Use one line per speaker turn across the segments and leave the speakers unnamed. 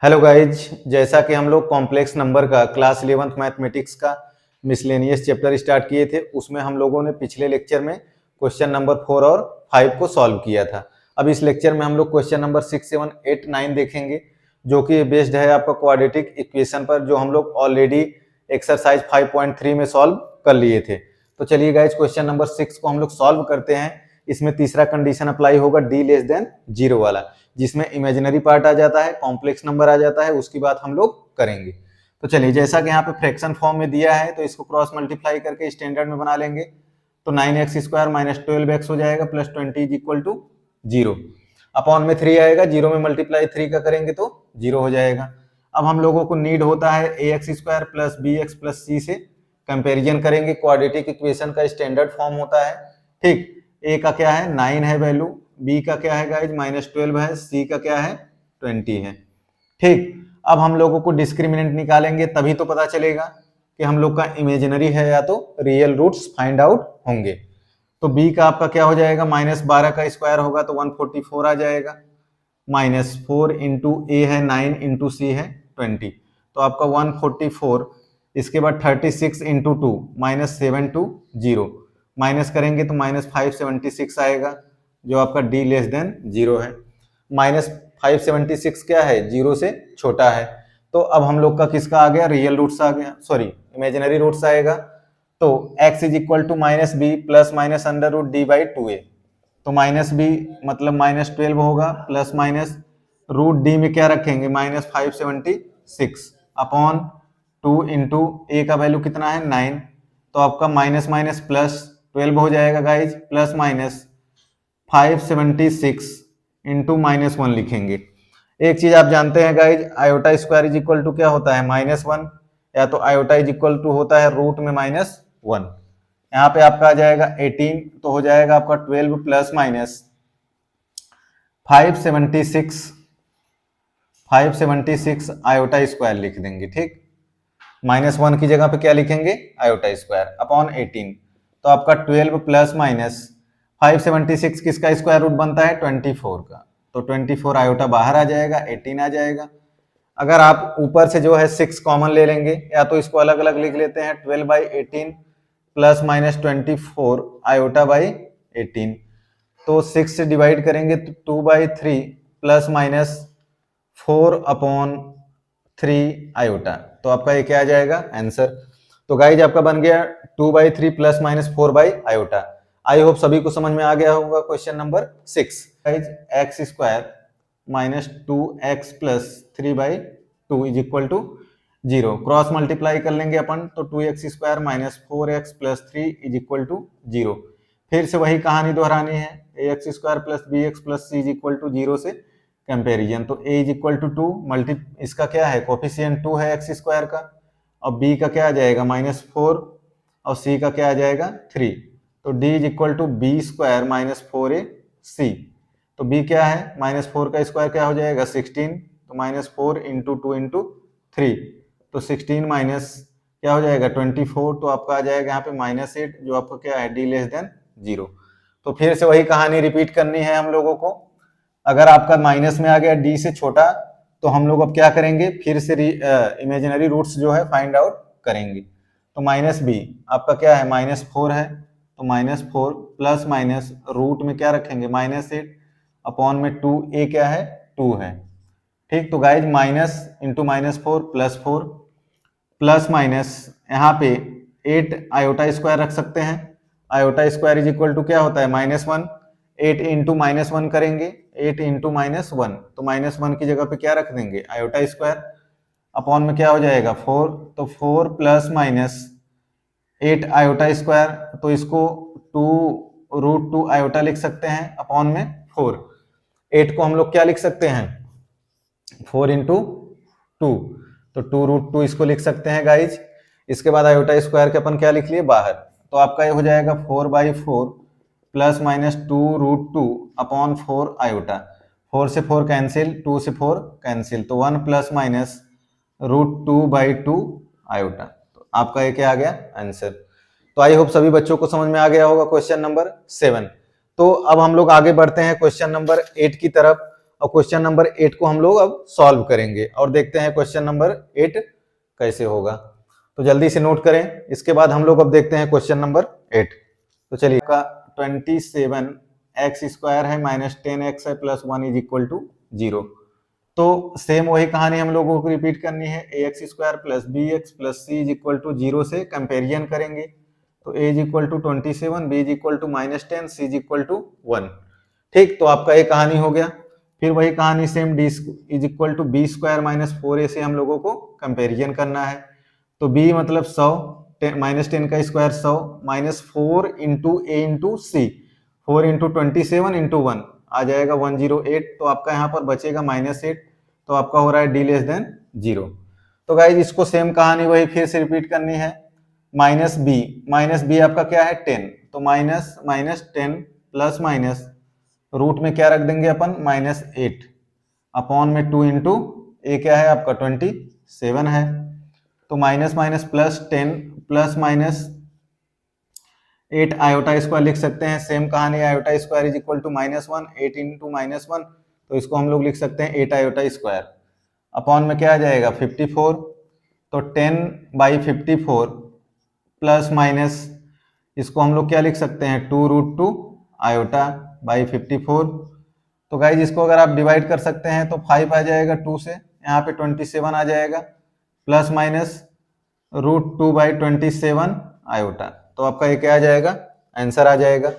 Hello guys, जैसा कि हम लोग कॉम्प्लेक्स नंबर का क्लास 11th मैथमेटिक्स का मिसलेनियस चैप्टर स्टार्ट किए थे, उसमें हम लोगों ने पिछले लेक्चर में क्वेश्चन नंबर 4 और 5 को सॉल्व किया था। अब इस लेक्चर में हम लोग क्वेश्चन नंबर 6, 7, 8, 9 देखेंगे, जो कि बेस्ड है आपका क्वाड्रेटिक इक्वेशन पर, जो हम लोग ऑलरेडी एक्सरसाइज 5.3 में सॉल्व कर लिए थे। तो चलिए गाइज, क्वेश्चन नंबर 6 को हम लोग सॉल्व करते हैं। इसमें तीसरा कंडीशन अप्लाई होगा, d लेस देन 0 वाला, जिसमें इमेजिनरी पार्ट आ जाता है, कॉम्प्लेक्स नंबर आ जाता है, उसकी बात हम लोग करेंगे। तो चलिए, जैसा कि यहाँ पे फ्रैक्शन फॉर्म में दिया है, तो इसको क्रॉस मल्टीप्लाई करके स्टैंडर्ड में बना लेंगे। तो 9x² माइनस 12x हो जाएगा प्लस 20 इज इक्वल टू 0। अपॉन में 3 आएगा, 0 में मल्टीप्लाई 3 का करेंगे तो 0 हो जाएगा। अब हम लोगों को नीड होता है ax² plus bx plus c से कंपेरिजन करेंगे। क्वाड्रेटिक इक्वेशन का स्टैंडर्ड फॉर्म होता है, ठीक। a का क्या है, 9 है वैल्यू, b का क्या है गाइज, -12 है, c का क्या है, 20 है, ठीक। अब हम लोगों को डिस्क्रिमिनेंट निकालेंगे, तभी तो पता चलेगा कि हम लोग का इमेजिनरी है या तो रियल रूट्स फाइंड आउट होंगे। तो b का आपका क्या हो जाएगा, -12 का स्क्वायर होगा तो 144 आ जाएगा, -4 इंटू ए है 9 इंटू सी है 20, तो आपका 144। इसके बाद 36 इंटू 2 -7 टू 0, माइनस करेंगे तो -576 आएगा, जो आपका d लेस देन 0 है। -576 क्या है, 0 से छोटा है। तो अब हम लोग का किसका आ गया, रियल रूट्स आ गया, सॉरी इमेजिनरी रूट्स आएगा। तो x is equal to -b plus minus under root d by 2a। तो -b मतलब -12 होगा, प्लस माइनस रूट d में क्या रखेंगे, -576 अपॉन 2 इंटू ए का वैल्यू कितना है 9, तो आपका माइनस माइनस प्लस 12 हो जाएगा गाइज, प्लस माइनस 576 इंटू -1 लिखेंगे। एक चीज आप जानते हैं guys, iota square is equal to क्या होता है, -1, या तो आयोटा इज इक्वल टू होता है रूट में -1। यहाँ पे आपका आ जाएगा 18, तो हो जाएगा आपका 12 प्लस माइनस 576 आयोटा स्क्वायर लिख देंगे, ठीक। -1 की जगह पे क्या लिखेंगे, आयोटा स्क्वायर अपॉन 18, तो आपका 12 प्लस माइनस 576 किसका स्क्वायर रूट बनता है, 24 का, तो 24 आयोटा बाहर आ जाएगा, 18 आ जाएगा। अगर आप ऊपर से जो है 6 कॉमन ले लेंगे, या तो इसको अलग अलग लिख लेते हैं, 12/18 प्लस माइनस 24 आयोटा बाई 18, तो 6 से डिवाइड करेंगे तो 2/3 प्लस माइनस 4/3 आयोटा, तो आपका ये क्या आ जाएगा, आंसर। तो गाइज आपका बन गया 2/3 प्लस माइनस 4/आयोटा। आई होप सभी को समझ में आ गया होगा question number 6। Guys x² minus 2x plus 3/2 is equal to 0, cross multiply कर लेंगे अपन, तो 2x² minus 4x plus 3 is equal to 0। फिर से वही कहानी दोहरानी है, ax² plus bx plus c is equal to 0 से कंपेरिजन। तो a is equal to 2 multi, इसका क्या है, कोफिशिएंट 2 है x² का, और b का क्या आ जाएगा, -4, और c का क्या आ जाएगा, 3, तो d is equal to b² minus 4ac। तो b क्या है, -4 का स्क्वायर क्या हो जाएगा, 16, तो -4 इंटू 2 इंटू 3, तो 16 माइनस क्या हो जाएगा, 24, तो आपका आ जाएगा यहाँ पे -8, जो आपका क्या है, d लेस देन 0। तो फिर से वही कहानी रिपीट करनी है हम लोगों को। अगर आपका माइनस में आ गया, d से छोटा, तो हम लोग अब क्या करेंगे, फिर से इमेजिनरी रूट्स जो है फाइंड आउट करेंगे। तो -b आपका क्या है, -4 है, तो -4 प्लस माइनस रूट में क्या रखेंगे, -8 अपॉन में 2a क्या है, 2 है, ठीक। तो guys minus into -4 plus 4 plus minus यहाँ पे 8 आयोटा स्क्वायर रख सकते हैं, iota square is equal to क्या होता है, -1, 8 इंटू -1 करेंगे, 8 इंटू -1, तो -1 की जगह पे क्या रख देंगे, आयोटा स्क्वायर, अपॉन में क्या हो जाएगा 4, तो 4 प्लस माइनस 8 आयोटा स्क्वायर, तो इसको 2√2 आयोटा लिख सकते हैं, अपॉन में 4, 8 को हम लोग क्या लिख सकते हैं, 4 इंटू 2, तो 2√2 इसको लिख सकते हैं गाइज। इसके बाद आयोटा स्क्वायर के अपन क्या लिख लिए बाहर, तो आपका ये हो जाएगा 4/4 प्लस माइनस 2√2 अपॉन 4 आयोटा, 4 से 4 कैंसिल, 2 से 4 कैंसिल, तो 1 प्लस माइनस √2/2 आयोटा, तो आपका ये क्या आ गया, आंसर। तो आई होप सभी बच्चों को समझ में आ गया होगा क्वेश्चन नंबर 7। तो अब हम लोग आगे बढ़ते हैं क्वेश्चन नंबर 8 की तरफ, और क्वेश्चन नंबर 8 को हम लोग अब सॉल्व करेंगे और देखते हैं क्वेश्चन नंबर 8 कैसे होगा। तो जल्दी से नोट करें, इसके बाद हम लोग अब देखते हैं क्वेश्चन नंबर 8। तो चलिए, का 27x² है माइनस 10x है प्लस 1 इज इक्वल टू 0। तो सेम वही कहानी हम लोगों को रिपीट करनी है, ax² plus bx plus c is equal to 0 से कंपेरिजन करेंगे। तो a is equal to 27, b is equal to minus 10, c is equal to 1। ठीक, तो आपका ये कहानी हो गया। फिर वही कहानी same d is equal to b² minus 4a से हम लोगों को कंपेरिजन करना है। तो b मतलब 100, माइनस 10 का square 100 minus 4 into a into C, 4 into 27 into 1 आ जाएगा 108। तो आपका यहाँ पर बचेगा -8, तो आपका हो रहा है d लेस देन 0। तो गाइज इसको सेम कहानी वही फिर से रिपीट करनी है। माइनस बी आपका क्या है 10, तो माइनस 10 प्लस माइनस रूट में क्या रख देंगे अपन -8 अपॉन में 2 इंटू ए क्या है आपका 27 है। तो minus minus plus 10 plus minus 8 iota square लिख सकते हैं। सेम कहानी, iota square is equal to -1, 8 into -1, तो इसको हम लोग लिख सकते हैं 8 आयोटा स्क्वायर अपॉन में क्या आ जाएगा 54। तो 10/54 प्लस माइनस इसको हम लोग क्या लिख सकते हैं 2√2 आयोटा बाई 54। तो गाइज इसको अगर आप डिवाइड कर सकते हैं तो 5 आ जाएगा 2 से, यहाँ पे 27 आ जाएगा प्लस माइनस √2/27 आयोटा। तो आपका ये क्या आ जाएगा, आंसर आ जाएगा।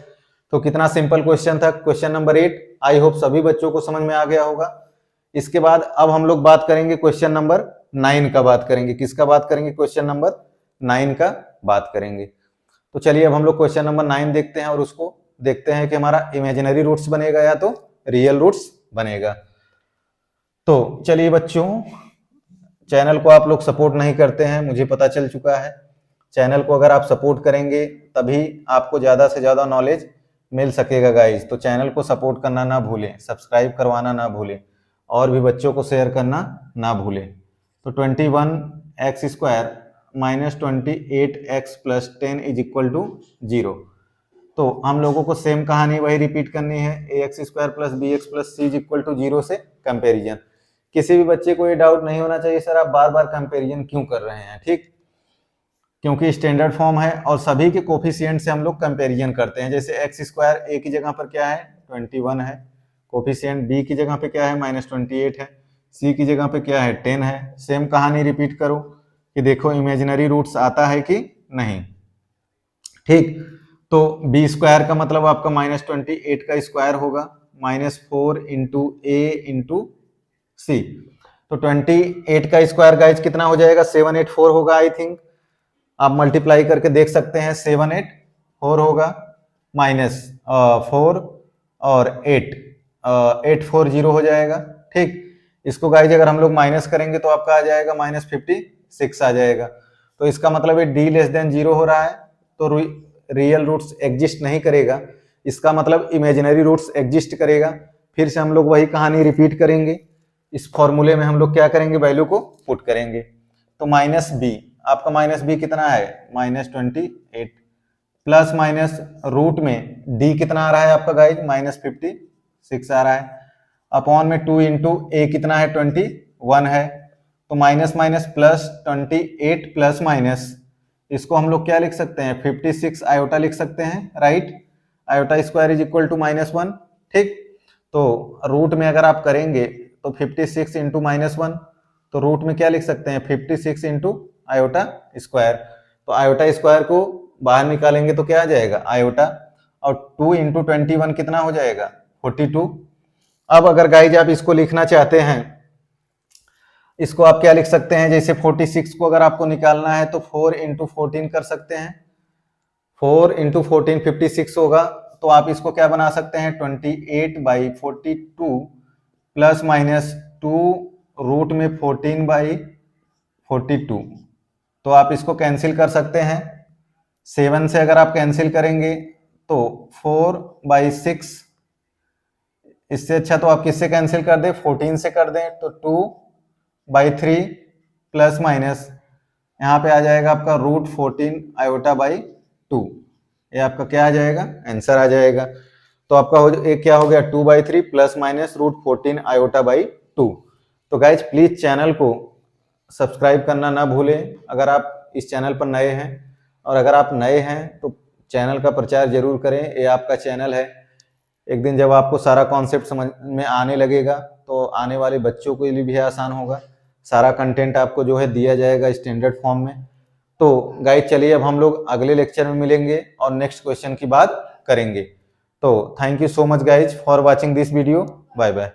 तो कितना सिंपल क्वेश्चन था क्वेश्चन नंबर 8। आई होप सभी बच्चों को समझ में आ गया होगा। इसके बाद अब हम लोग बात करेंगे क्वेश्चन नंबर 9 का बात करेंगे। किसका बात करेंगे, क्वेश्चन नंबर 9 का बात करेंगे। तो चलिए अब हम लोग क्वेश्चन नंबर 9 देखते हैं और उसको देखते हैं कि हमारा इमेजिनरी रूट्स बनेगा या तो रियल रूट्स बनेगा। तो चलिए बच्चों, चैनल को आप लोग सपोर्ट नहीं करते हैं, मुझे पता चल चुका है। चैनल को अगर आप सपोर्ट करेंगे तभी आपको ज़्यादा से ज़्यादा नॉलेज मिल सकेगा गाइज। तो चैनल को सपोर्ट करना ना भूलें, सब्सक्राइब करवाना ना भूलें और भी बच्चों को शेयर करना ना भूलें। तो 21x² minus 28x plus 10 is equal to 0। तो हम लोगों को सेम कहानी वही रिपीट करनी है, ax² plus bx plus c is equal to 0 से कंपेरिजन। किसी भी बच्चे को ये डाउट नहीं होना चाहिए सर आप बार बार कंपेरिजन क्यों कर रहे हैं। ठीक, क्योंकि स्टैंडर्ड फॉर्म है और सभी के कोफिशिएंट से हम लोग कंपेरिजन करते हैं। जैसे x² a की जगह पर क्या है 21 है, कोफिशिएंट b की जगह पे क्या है -28 है, c की जगह पे क्या है 10 है। सेम कहानी रिपीट करो कि देखो इमेजिनरी रूट्स आता है कि नहीं। ठीक, तो b² का मतलब आपका -28 का स्क्वायर होगा, -4 इंटू a इंटू सी। तो 28 का स्क्वायर गाइज कितना हो जाएगा 784 होगा आई थिंक। आप मल्टीप्लाई करके देख सकते हैं 784 होगा माइनस 4 और 8 840 हो जाएगा। ठीक, इसको गाइज अगर हम लोग माइनस करेंगे तो आपका आ जाएगा -56 आ जाएगा। तो इसका मतलब ये d लेस देन 0 हो रहा है, तो रियल रूट्स एग्जिस्ट नहीं करेगा, इसका मतलब इमेजिनरी रूट्स एग्जिस्ट करेगा। फिर से हम लोग वही कहानी रिपीट करेंगे। इस फॉर्मूले में हम लोग क्या करेंगे, वैल्यू को पुट करेंगे। तो -b आपका -b कितना है -28 प्लस माइनस रूट में d कितना आ रहा है आपका गाइज -56 आ रहा है अपॉन में 2 इंटू a कितना है 21 है। तो minus minus plus 28 plus minus इसको हम लोग क्या लिख सकते हैं 56 आयोटा लिख सकते हैं, right. Iota square is equal to -1। ठीक, तो रूट में अगर आप करेंगे तो 56 इंटू -1, तो रूट में क्या लिख सकते हैं 56 इंटू आयोटा स्क्वायर। तो आयोटा स्क्वायर को बाहर निकालेंगे तो क्या आ जाएगा आयोटा, और 2 इंटू 21 कितना हो जाएगा 42। अब अगर गाइज आप इसको लिखना चाहते हैं, इसको आप क्या लिख सकते हैं, जैसे 46 को अगर आपको निकालना है तो 4 इंटू 14 कर सकते हैं। 4 इंटू 14 56 होगा, तो आप इसको क्या बना सकते हैं 28/42 प्लस माइनस 2 रूट में 14/42। तो आप इसको कैंसिल कर सकते हैं। 7 से अगर आप कैंसिल करेंगे तो 4/6, इससे अच्छा तो आप किससे कैंसिल कर दें 14 से कर दें, तो 2/3 प्लस माइनस यहाँ पे आ जाएगा आपका √14 आयोटा/2। ये आपका क्या आ जाएगा आंसर आ जाएगा। तो आपका एक क्या हो गया 2/3 प्लस माइनस √14 आयोटा बाई 2। तो गाइज प्लीज चैनल को सब्सक्राइब करना ना भूलें अगर आप इस चैनल पर नए हैं, और अगर आप नए हैं तो चैनल का प्रचार जरूर करें, ये आपका चैनल है। एक दिन जब आपको सारा कॉन्सेप्ट समझ में आने लगेगा तो आने वाले बच्चों के लिए भी आसान होगा, सारा कंटेंट आपको जो है दिया जाएगा स्टैंडर्ड फॉर्म में। तो गाइज चलिए अब हम लोग अगले लेक्चर में मिलेंगे और नेक्स्ट क्वेश्चन की बात करेंगे। तो thank you so much guys for watching this video. Bye bye.